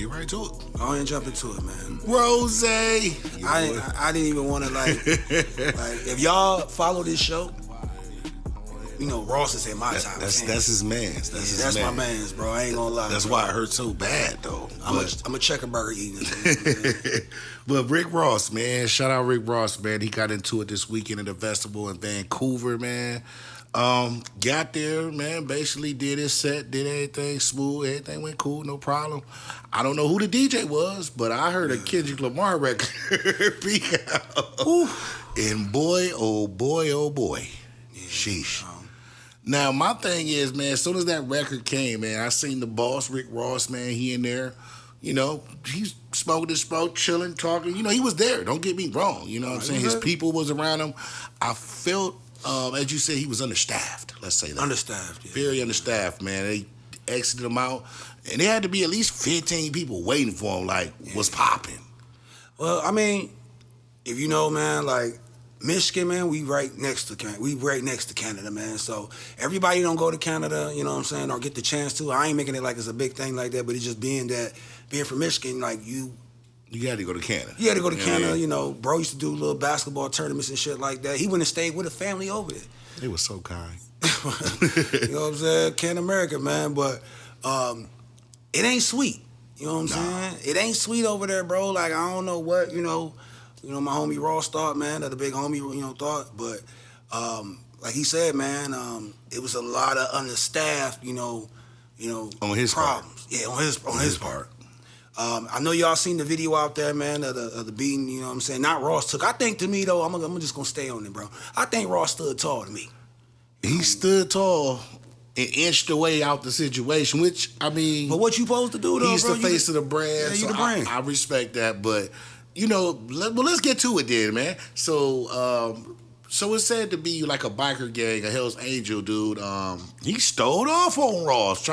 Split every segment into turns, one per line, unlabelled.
get right to it.
Go ahead and jump into it, man.
Rose.
I didn't even want to like if y'all follow this show, you know Ross is in my top 10.
That's his man's.
That's my man's, bro. I ain't gonna lie.
That's why it hurt so bad, though.
I'm a checker burger eating this.
But Rick Ross, man, shout out Rick Ross, man. He got into it this weekend at the festival in Vancouver, man. Got there, man, basically did his set, did everything smooth, everything went cool, no problem. I don't know who the DJ was, but I heard a Kendrick Lamar record peak out. And boy, oh boy, sheesh. Now, my thing is, man, as soon as that record came, man, I seen the boss, Rick Ross, man, he in there, you know, he's smoking his smoke, chilling, talking. You know, he was there, don't get me wrong, you know what I'm saying? His people was around him. I felt, as you said, he was understaffed, let's say that.
Understaffed, yeah.
Very understaffed, man. They exited him out, and there had to be at least 15 people waiting for him, like, was popping.
Well, I mean, if you know, man, like, Michigan, man, we right next to Canada, man. So everybody don't go to Canada, you know what I'm saying, or get the chance to. I ain't making it like it's a big thing like that, but it's just being from Michigan, like you
had to go to Canada.
You had to go to Canada, you know. Bro used to do little basketball tournaments and shit like that. He went and stayed with a family over there.
They were so kind.
You know what I'm saying? Can't America, man, but it ain't sweet. You know what I'm saying? It ain't sweet over there, bro. Like, I don't know what, you know, my homie Ross thought, man, that the big homie, you know, thought. But like he said, man, it was a lot of understaffed, you know,
on his
problems.
Part.
Yeah, on his part. I know y'all seen the video out there, man, of the beating, you know what I'm saying? Not Ross took. I think to me, though, I'm just going to stay on it, bro. I think Ross stood tall to me.
He stood tall and inched away out the situation, which, I mean...
But what you supposed to do, though,
he's
bro?
the face of the brand,
yeah,
so
the brand.
I respect that, but... You know, let's get to it then, man. So it said to be like a biker gang, a Hell's Angel dude. He stole off on Ross.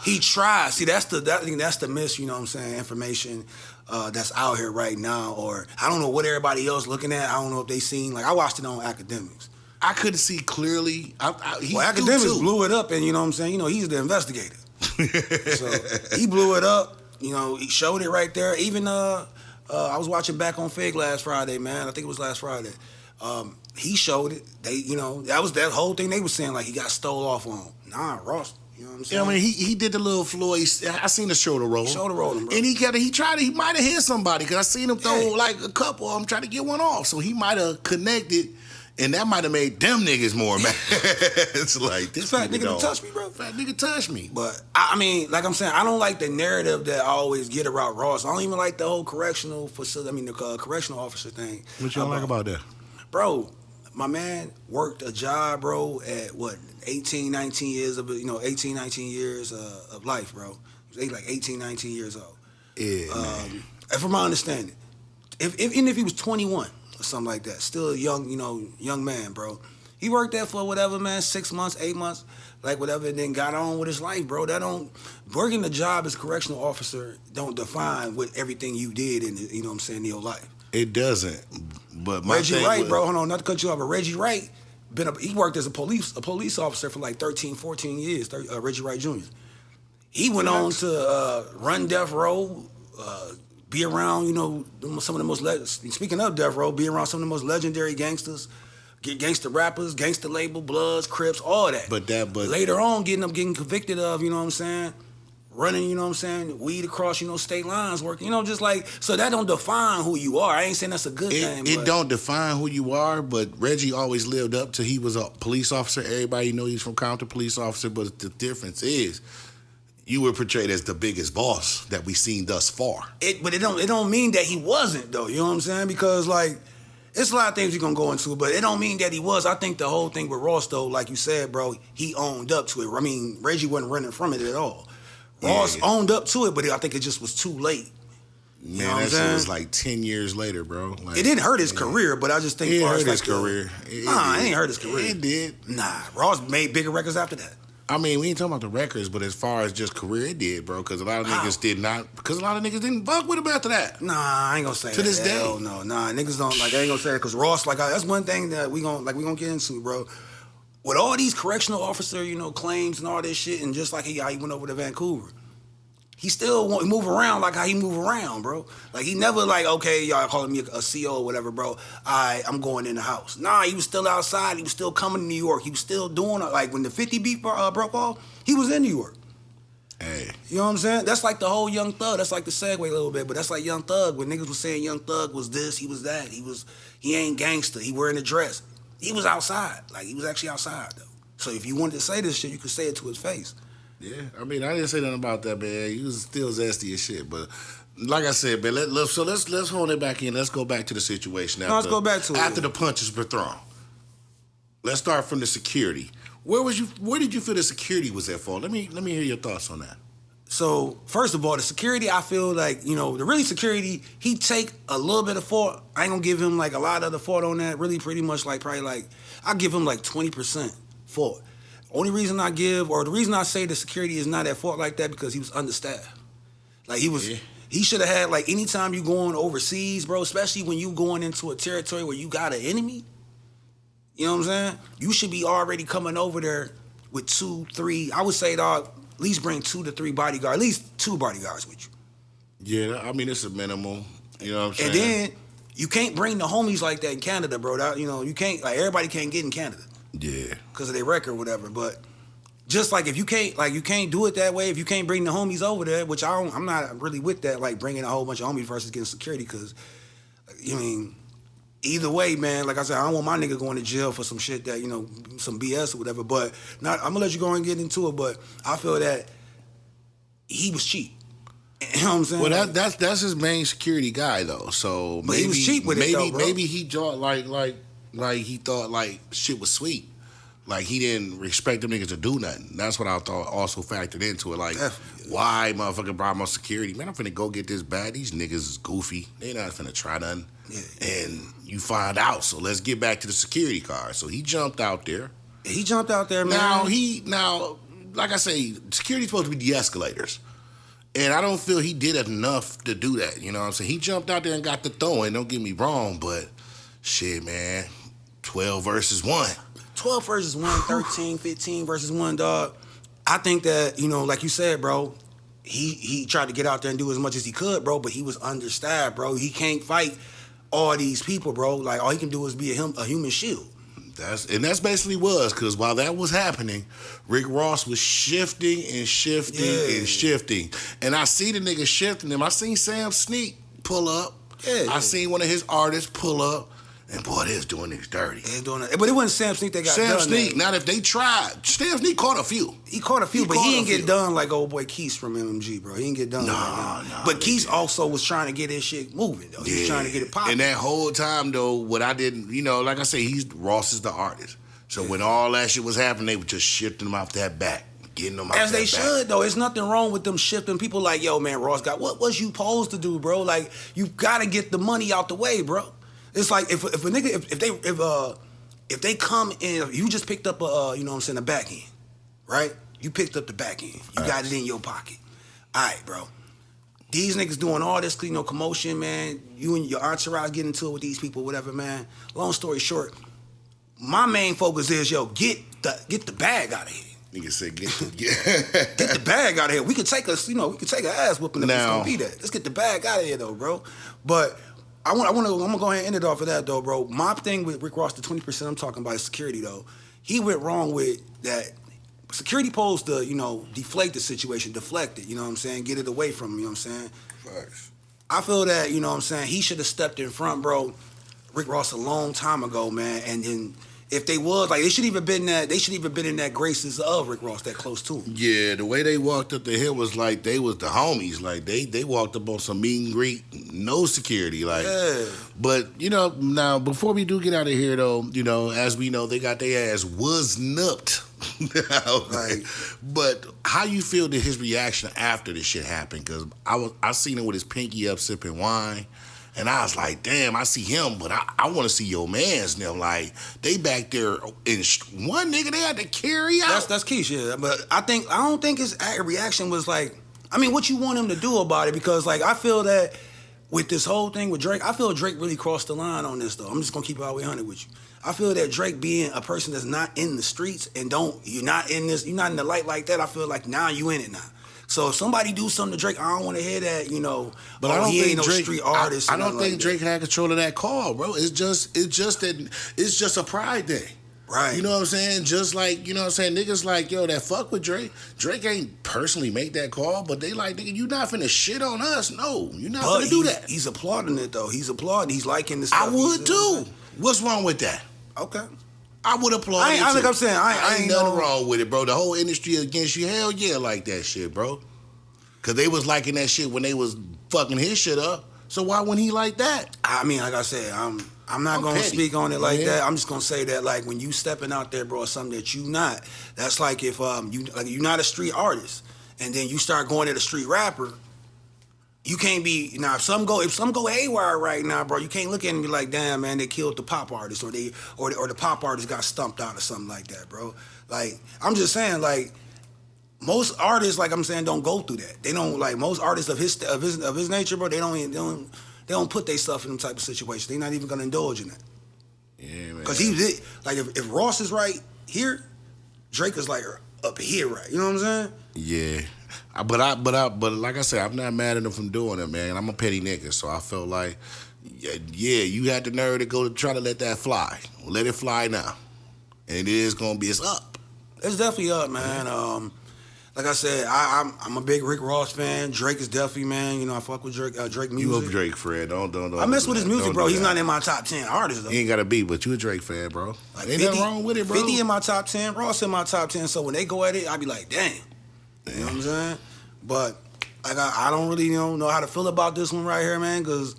He tried. See, that's the miss. You know what I'm saying? Information that's out here right now, or I don't know what everybody else looking at. I don't know if they seen. Like I watched it on Academics.
I couldn't see clearly.
Academics blew it up, and you know what I'm saying. You know, he's the investigator. So he blew it up. You know, he showed it right there. Even I was watching Back on Fig last Friday, man. I think it was last Friday. He showed it. They, you know, that was that whole thing they were saying, like he got stole off on. Nah, Ross. You know what I'm saying?
Yeah, I mean, he did the little Floyd. I seen the shoulder roll.
Shoulder rolling, bro.
And he might have hit somebody because I seen him throw like a couple of them trying to get one off. So he might have connected, and that might have made them niggas more mad. It's like, this
fat nigga touched me, bro.
Fat nigga touched me.
But, I mean, like I'm saying, I don't like the narrative that I always get about Ross. I don't even like the whole correctional officer thing.
What you don't like about that?
Bro, my man worked a job, bro, at 18, 19 years of, 18, 19 years of life, bro. He was like 18, 19 years old.
Yeah, man.
And from my understanding, even if he was 21 or something like that, still a young man, bro. He worked there for whatever, man, 6 months, 8 months, like whatever, and then got on with his life, bro. Working the job as correctional officer don't define what everything you did in, in your life.
It doesn't. But my
Reggie Wright, bro, hold on, not to cut you off, but Reggie Wright, he worked as a police officer for like 13, 14 years, Reggie Wright Jr. He went on to run Death Row, be around, some of the most, speaking of Death Row, be around some of the most legendary gangsters, gangster rappers, gangster label, Bloods, Crips, all that. But later on, getting convicted of, you know what I'm saying, running, you know what I'm saying, weed across, state lines, working, just like, so that don't define who you are. I ain't saying that's a good thing.
It don't define who you are, but Reggie always lived up to, he was a police officer. Everybody know he's from Compton, police officer, but the difference is, you were portrayed as the biggest boss that we've seen thus far.
But it don't mean that he wasn't, though, you know what I'm saying? Because, like, it's a lot of things we're going to go into, but it don't mean that he was. I think the whole thing with Ross, though, like you said, bro, he owned up to it. I mean, Reggie wasn't running from it at all. Ross owned up to it, but I think it just was too late.
Man, that shit was like 10 years later, bro. Like,
it didn't hurt his career, but I just think...
It hurt his career.
It ain't hurt his career.
It did.
Nah, Ross made bigger records after that.
I mean, we ain't talking about the records, but as far as just career, it did, bro. Because a lot of niggas didn't fuck with him after that.
Nah, I ain't gonna say that.
To this day.
Hell no. Nah, niggas don't, like, I ain't gonna say that. Because Ross, like, that's one thing that we gonna get into, bro. With all these correctional officer, claims and all this shit, and just like how he went over to Vancouver, He still move around like how he move around, bro. Like, he never like, okay, y'all calling me a CO or whatever, bro. I'm going in the house. Nah, he was still outside. He was still coming to New York. He was still doing it. Like, when the 50 beat broke off, he was in New York.
Hey.
You know what I'm saying? That's like the whole Young Thug. That's like the segue a little bit, but that's like Young Thug. When niggas was saying Young Thug was this, he was that. He ain't gangster. He wearing a dress. He was outside. Like, he was actually outside, though. So if you wanted to say this shit, you could say it to his face.
Yeah, I mean, I didn't say nothing about that, man. He was still zesty as shit, but like I said, man, let's hone it back in. Let's go back to the situation.
Let's go back to it.
After the punches were thrown. Let's start from the security. Where did you feel the security was at fault? Let me hear your thoughts on that.
So, first of all, the security, I feel like, the really security, he take a little bit of fault. I ain't gonna give him like a lot of the fault on that. Really, pretty much like probably like, I give him like 20% fault. The reason I say the security is not at fault like that because he was understaffed. Like, he should have had, like, anytime you going overseas, bro, especially when you going into a territory where you got an enemy, you know what I'm saying? You should be already coming over there with 2, 3, I would say, dog, at least bring 2 to 3 bodyguards, at least 2 bodyguards with you.
Yeah, I mean, it's a minimum, you know what I'm saying?
And then, you can't bring the homies like that in Canada, bro. That, you can't, like, everybody can't get in Canada.
Yeah.
Because of their record or whatever. But just like if you can't do it that way, if you can't bring the homies over there, which I'm not really with that, like bringing a whole bunch of homies versus getting security, because, either way, man, like I said, I don't want my nigga going to jail for some shit that, some BS or whatever. But I'm going to let you go and get into it, but I feel that he was cheap. You know what I'm saying?
Well, that's his main security guy, though. So
but maybe he was cheap with it, though, bro.
Maybe he thought like he thought like shit was sweet. Like, he didn't expect them niggas to do nothing. That's what I thought also factored into it. Like, definitely. Why motherfucking brought my security? Man, I'm finna go get this bad. These niggas is goofy. They not finna try nothing. Yeah. And you find out. So let's get back to the security car. So he jumped out there.
He jumped out there, man.
Now, like I say, security's supposed to be de-escalators. And I don't feel he did enough to do that. You know what I'm saying? He jumped out there and got the throwing. Don't get me wrong, but shit, man. 12 versus 1.
12 versus 1, 13, 15 versus 1, dog. I think that, like you said, bro, he tried to get out there and do as much as he could, bro, but he was understaffed, bro. He can't fight all these people, bro. Like, all he can do is be a human shield.
That's basically because while that was happening, Rick Ross was shifting and shifting and shifting. And I see the nigga shifting him. I seen Sam Sneak pull up. Yeah. I seen one of his artists pull up. And boy, they was doing niggas dirty.
They doing it. But it wasn't Sam Sneak that got done.
Sam Sneak, not if they tried. Sam Sneak caught a few.
He caught a few, but he didn't get done like old boy Keith from MMG, bro. He didn't get done like that. But Keith also was trying to get his shit moving, though. He was trying to get it popping.
And that whole time, though, what I didn't, like I say, Ross is the artist. So when all that shit was happening, they were just shifting him off that back. Getting them out
as they
back.
should, though. It's nothing wrong with them shifting. People like, yo, man, Ross got, what was you supposed to do, bro? Like, you got to get the money out the way, bro. It's like if a nigga if they come in, you just picked up a back end, right? You picked up the back end. You got it in your pocket. All right, bro. These niggas doing all this, commotion, man. You and your entourage getting into it with these people, whatever, man. Long story short, my main focus is, get the bag out of here.
Nigga said, get
the bag out of here. We could take an ass whooping if it's gonna be that. Let's get the bag out of here, though, bro. But I'm gonna go ahead and end it off of that, though, bro. My thing with Rick Ross, the 20% I'm talking about is security, though. He went wrong with that. Security supposed to, deflate the situation, deflect it, you know what I'm saying? Get it away from him, you know what I'm saying?
Facts.
I feel that, you know what I'm saying, he should have stepped in front, bro, Rick Ross a long time ago, man. And then if they was, like, they should even been in that graces of Rick Ross, that close to him.
Yeah, the way they walked up the hill was like they was the homies. Like, they walked up on some meet and greet, no security. Like, yeah. But, now, before we do get out of here, though, as we know, they got their ass was-nupped. Right. But how you feel that his reaction after this shit happened? Because I seen him with his pinky up sipping wine. And I was like, damn, I see him, but I want to see your mans now. Like, they back there, and one nigga they had to carry out.
That's Keish, yeah. But I don't think his reaction was like, what you want him to do about it? Because, like, I feel that with this whole thing with Drake, I feel Drake really crossed the line on this, though. I'm just going to keep it all the way 100 with you. I feel that Drake being a person that's not in the streets and you're not in the light like that, I feel like now you in it now. So if somebody do something to Drake, I don't want to hear that, you know.
But I don't
he
think
ain't no
Drake,
street artist.
I don't think
like
Drake had control of that call, bro. It's just a pride thing.
Right.
You know what I'm saying? Just like, you know what I'm saying, niggas like, yo, that fuck with Drake. Drake ain't personally make that call, but they like, nigga, you not finna shit on us. No, you not finna do that.
He's applauding it though. He's applauding. He's liking the stuff.
I would too. What's wrong with that?
Okay.
I would applaud
I
it too.
think I'm saying I
ain't nothing wrong with it, bro. The whole industry against you, hell yeah, like that shit, bro. Cause they was liking that shit when they was fucking his shit up. So why wouldn't he like that?
I mean, like I said, I'm not gonna
petty.
speak on it like that. I'm just gonna say that like when you stepping out there, bro, something that you not. That's like if you're not a street artist, and then you start going at a street rapper. You can't be now if some go haywire right now, bro. You can't look at it and be like, damn man, they killed the pop artist or the pop artist got stumped out or something like that, bro. Like I'm just saying, like most artists, like I'm saying, don't go through that. They don't like most artists of his nature, bro. They don't put their stuff in them type of situations. They're not even gonna indulge in that.
Yeah, man.
Cause like if Ross is right here, Drake is like up here, right? You know what I'm saying?
Yeah. But like I said, I'm not mad at him from doing it, man. I'm a petty nigga, so I felt like, yeah, you had the nerve to go to try to let that fly. Let it fly now, and it's up.
It's definitely up, man. Like I said, I'm a big Rick Ross fan. Drake is definitely, man. You know, I fuck with Drake music.
You a Drake fan? Don't.
I mess with his music, bro. He's not in my top 10 artists though.
He ain't gotta be, but you a Drake fan, bro.
Like
ain't nothing wrong with it, bro.
50 in my top 10, Ross in my top 10. So when they go at it, I be like, damn. You know what I'm saying? But like I don't really know how to feel about this one right here, man, because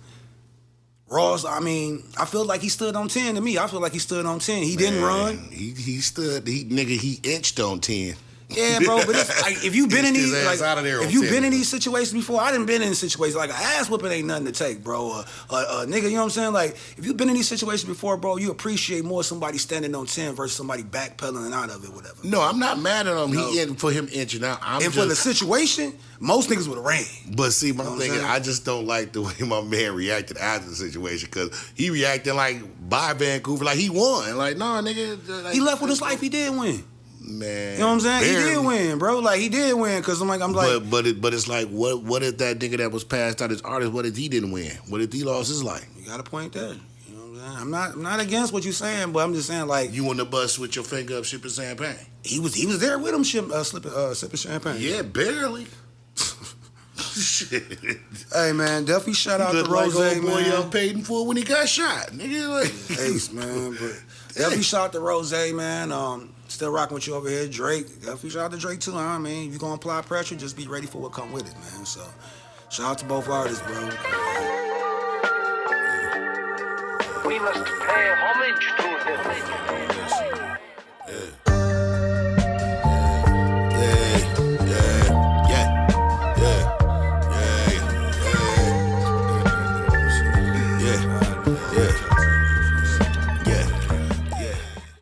Ross, I mean, I feel like he stood on 10 to me. I feel like he stood on 10. He didn't run.
He inched on 10.
Yeah, bro, but it's like if you've been in these if you've been in these
situations
situations before, I done been in situations like an ass whooping ain't nothing to take, bro. Nigga, you know what I'm saying? Like if you've been in these situations before, bro, you appreciate more somebody standing on 10 versus somebody backpedaling out of it, whatever.
No, I'm not mad at him.
No.
For him inching out.
For the situation, most niggas would have ran.
But see, my thing is, I just don't like the way my man reacted after the situation because he reacted like by Vancouver, like he won. Like, nah, nigga. Like,
he left with his life. He did win.
Man,
you know what I'm saying?
barely.
He did win, bro. Like he did win, cause I'm like,
but it's like, what if that nigga that was passed out as artist? What if he didn't win? What if he lost his life?
You got a point there. You know what I'm saying? I'm not against what you're saying, but I'm just saying like
you on the bus with your finger up sipping champagne.
He was there with him sipping champagne.
Yeah, barely.
Shit. Hey man, definitely shout out to Rose,
like
man.
Y'all paid him for when he got shot, nigga. Like.
Ace, man. But definitely shout out to Rose, man. Still rocking with you over here, Drake. Definitely shout out to Drake too. I mean, if you gonna apply pressure, just be ready for what come with it, man. So, shout out to both artists, bro.
We must pay homage to him.